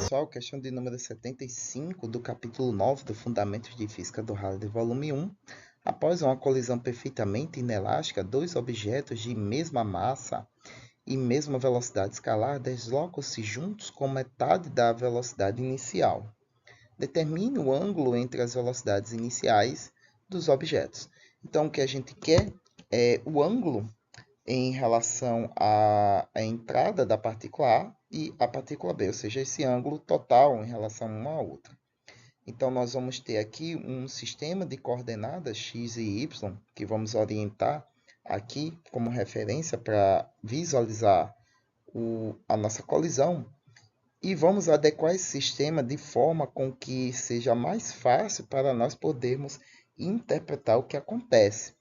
pessoal, questão de número 75 do capítulo 9 do Fundamentos de Física do Halliday, volume 1. Após uma colisão perfeitamente inelástica, dois objetos de mesma massa e mesma velocidade escalar deslocam-se juntos com metade da velocidade inicial. Determine o ângulo entre as velocidades iniciais dos objetos. Então, o que a gente quer é o ângulo em relação à entrada da partícula A e a partícula B, ou seja, esse ângulo total em relação uma à outra. Então, nós vamos ter aqui um sistema de coordenadas x e y, que vamos orientar aqui como referência para visualizar a nossa colisão, e vamos adequar esse sistema de forma com que seja mais fácil para nós podermos interpretar o que acontece.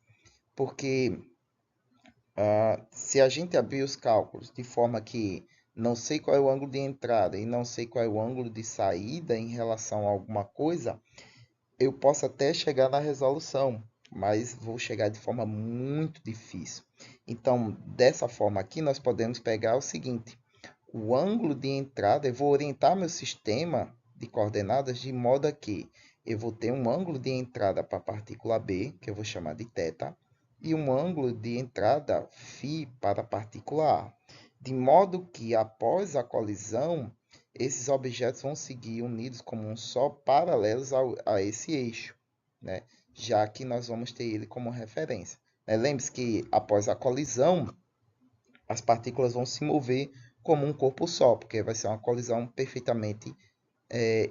Porque se a gente abrir os cálculos de forma que não sei qual é o ângulo de entrada e não sei qual é o ângulo de saída em relação a alguma coisa, eu posso até chegar na resolução, mas vou chegar de forma muito difícil. Então, dessa forma aqui, nós podemos pegar o seguinte: o ângulo de entrada, eu vou orientar meu sistema de coordenadas de modo que eu vou ter um ângulo de entrada para a partícula B, que eu vou chamar de θ, e um ângulo de entrada φ para a partícula A, de modo que após a colisão, esses objetos vão seguir unidos como um só, paralelos a esse eixo, né? Já que nós vamos ter ele como referência. Lembre-se que após a colisão, as partículas vão se mover como um corpo só, porque vai ser uma colisão perfeitamente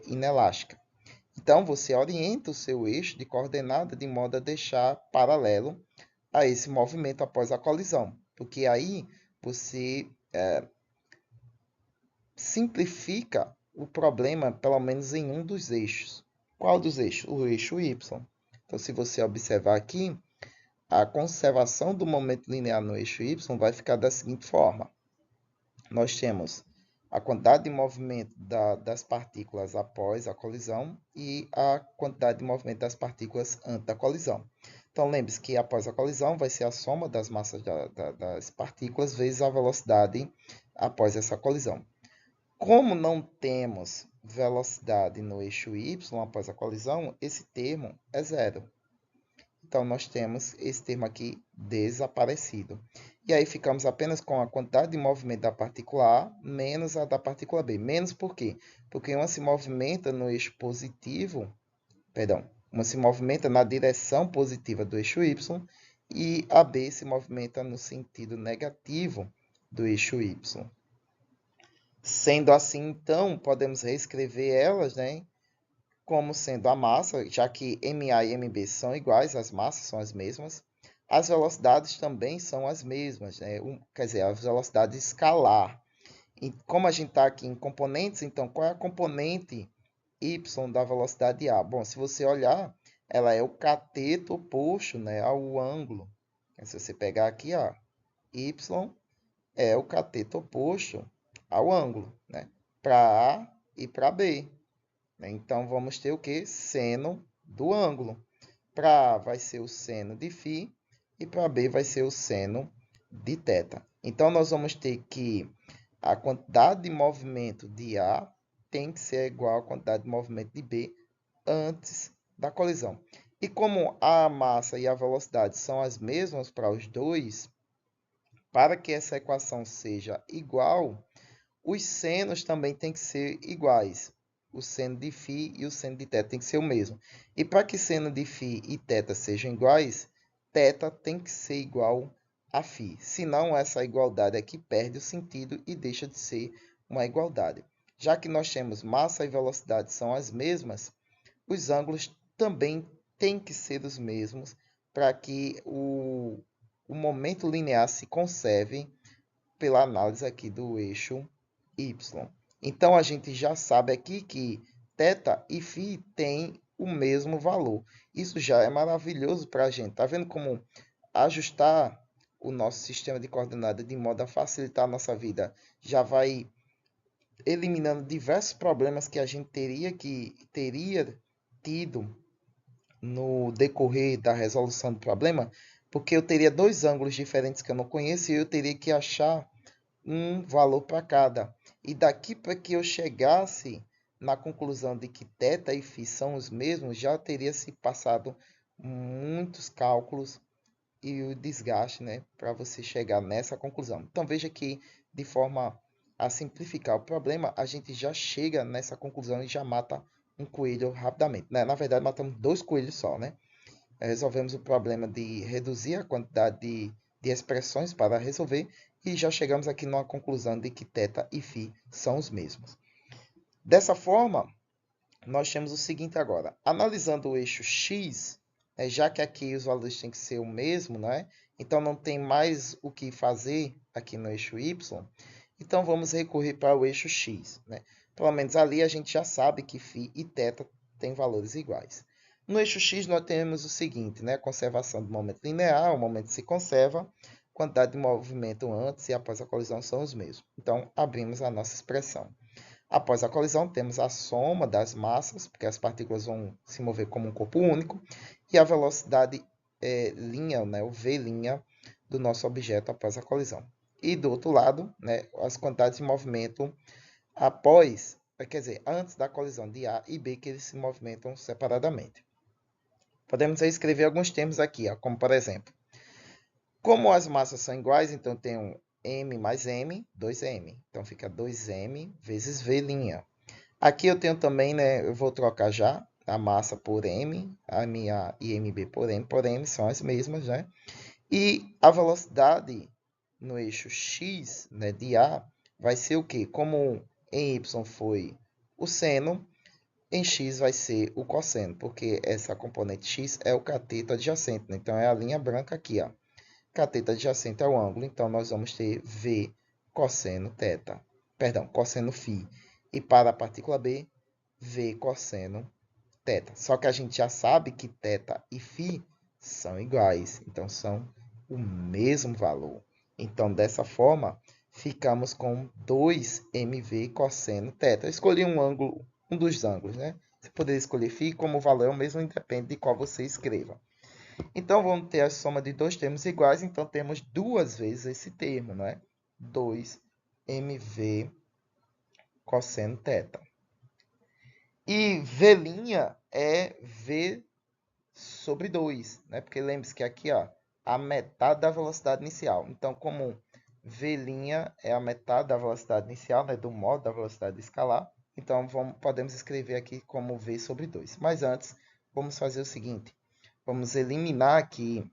inelástica. Então, você orienta o seu eixo de coordenada de modo a deixar paralelo a esse movimento após a colisão, porque aí você simplifica o problema, pelo menos em um dos eixos. Qual dos eixos? O eixo y. Então, se você observar aqui, a conservação do momento linear no eixo y vai ficar da seguinte forma. Nós temos a quantidade de movimento das partículas após a colisão e a quantidade de movimento das partículas antes da colisão. Então, lembre-se que após a colisão vai ser a soma das massas das partículas vezes a velocidade após essa colisão. Como não temos velocidade no eixo y após a colisão, esse termo é zero. Então, nós temos esse termo aqui desaparecido. E aí ficamos apenas com a quantidade de movimento da partícula A menos a da partícula B. Menos por quê? Porque uma se movimenta no eixo positivo, uma se movimenta na direção positiva do eixo Y e a B se movimenta no sentido negativo do eixo Y. Sendo assim, então, podemos reescrever elas, né, como sendo a massa, já que MA e MB são iguais, as massas são as mesmas, as velocidades também são as mesmas, né? Quer dizer, a velocidade escalar. E como a gente está aqui em componentes, então qual é a componente y da velocidade A? Bom, se você olhar, ela é o cateto oposto, né, ao ângulo. Se você pegar aqui, ó, y é o cateto oposto ao ângulo, né, para A e para B. Então, vamos ter o que? Seno do ângulo. Para A vai ser o seno de φ e para B vai ser o seno de θ. Então, nós vamos ter que a quantidade de movimento de A tem que ser igual à quantidade de movimento de B antes da colisão. E como a massa e a velocidade são as mesmas para os dois, para que essa equação seja igual, os senos também têm que ser iguais. O seno de φ e o seno de θ tem que ser o mesmo. E para que seno de φ e θ sejam iguais, θ tem que ser igual a φ. Senão, essa igualdade aqui perde o sentido e deixa de ser uma igualdade. Já que nós temos massa e velocidade são as mesmas, os ângulos também têm que ser os mesmos para que o momento linear se conserve pela análise aqui do eixo y. Então, a gente já sabe aqui que θ e φ têm o mesmo valor. Isso já é maravilhoso para a gente. Está vendo como ajustar o nosso sistema de coordenadas de modo a facilitar a nossa vida já vai eliminando diversos problemas que a gente teria tido no decorrer da resolução do problema, porque eu teria dois ângulos diferentes que eu não conheço e eu teria que achar um valor para cada. E daqui para que eu chegasse na conclusão de que θ e φ são os mesmos, já teria se passado muitos cálculos e o desgaste, né, para você chegar nessa conclusão. Então veja que, de forma a simplificar o problema, a gente já chega nessa conclusão e já mata um coelho rapidamente, né? Na verdade, matamos 2 coelhos só, né? Resolvemos o problema de reduzir a quantidade de expressões para resolver e já chegamos aqui numa conclusão de que θ e φ são os mesmos. Dessa forma, nós temos o seguinte agora. Analisando o eixo x, já que aqui os valores têm que ser o mesmo, né? Então não tem mais o que fazer aqui no eixo y. Então vamos recorrer para o eixo x, né? Pelo menos ali a gente já sabe que φ e θ têm valores iguais. No eixo x nós temos o seguinte, né? Conservação do momento linear, o momento se conserva, quantidade de movimento antes e após a colisão são os mesmos. Então abrimos a nossa expressão. Após a colisão, temos a soma das massas, porque as partículas vão se mover como um corpo único, e a velocidade linha, né, o v' do nosso objeto após a colisão. E do outro lado, né, as quantidades de movimento após, quer dizer, antes da colisão de A e B, que eles se movimentam separadamente. Podemos escrever alguns termos aqui, ó, como por exemplo, como as massas são iguais, então tem um m mais m, 2m. Então fica 2m vezes v'. Aqui eu tenho também, né, eu vou trocar já a massa por m, a minha IMB por m são as mesmas, né? E a velocidade no eixo x, né, de A, vai ser o quê? Como em y foi o seno, em x vai ser o cosseno, porque essa componente x é o cateto adjacente, né? Então é a linha branca aqui, ó. Cateto adjacente ao ângulo, então nós vamos ter v cosseno θ, perdão, cosseno φ. E para a partícula B, v cosseno θ. Só que a gente já sabe que θ e φ são iguais, então são o mesmo valor. Então, dessa forma, ficamos com 2mv cosseno θ. Eu escolhi um ângulo, um dos ângulos, né? Você poderia escolher φ, como o valor é o mesmo, independe de qual você escreva. Então, vamos ter a soma de dois termos iguais, então temos duas vezes esse termo, não é? 2mv cosseno θ. E v' é v sobre 2, né? Porque lembre-se que aqui, ó, a metade da velocidade inicial. Então, como v' é a metade da velocidade inicial, né? Do modo da velocidade escalar, então podemos escrever aqui como v sobre 2. Mas antes, vamos fazer o seguinte. Vamos eliminar aqui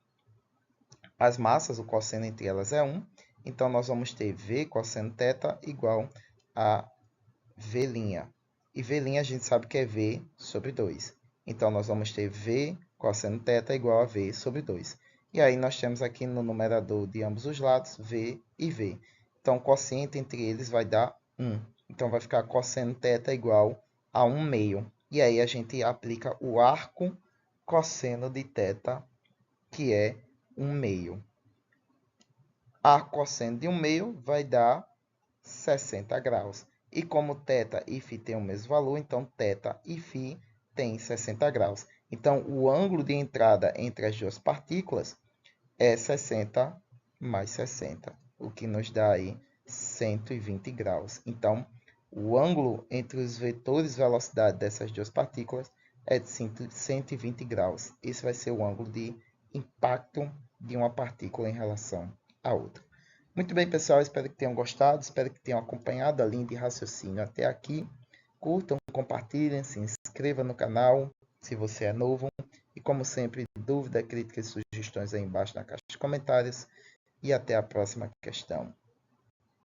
as massas, o cosseno entre elas é 1. Então, nós vamos ter v cosseno θ igual a v'. E v' a gente sabe que é v sobre 2. Então, nós vamos ter v cosseno θ igual a v sobre 2. E aí, nós temos aqui no numerador de ambos os lados v e v. Então, o quociente entre eles vai dar 1. Então, vai ficar cosseno θ igual a 1 meio. E aí, a gente aplica o arco cosseno de θ, que é 1 meio. Arco cosseno de 1 meio vai dar 60 graus. E como θ e φ têm o mesmo valor, então θ e φ têm 60 graus. Então, o ângulo de entrada entre as duas partículas é 60 mais 60, o que nos dá aí 120 graus. Então, o ângulo entre os vetores velocidade dessas duas partículas é de 120 graus. Esse vai ser o ângulo de impacto de uma partícula em relação à outra. Muito bem, pessoal, espero que tenham gostado, espero que tenham acompanhado a linha de raciocínio até aqui. Curtam, compartilhem, se inscrevam no canal se você é novo. E como sempre, dúvida, críticas e sugestões aí embaixo na caixa de comentários. E até a próxima questão.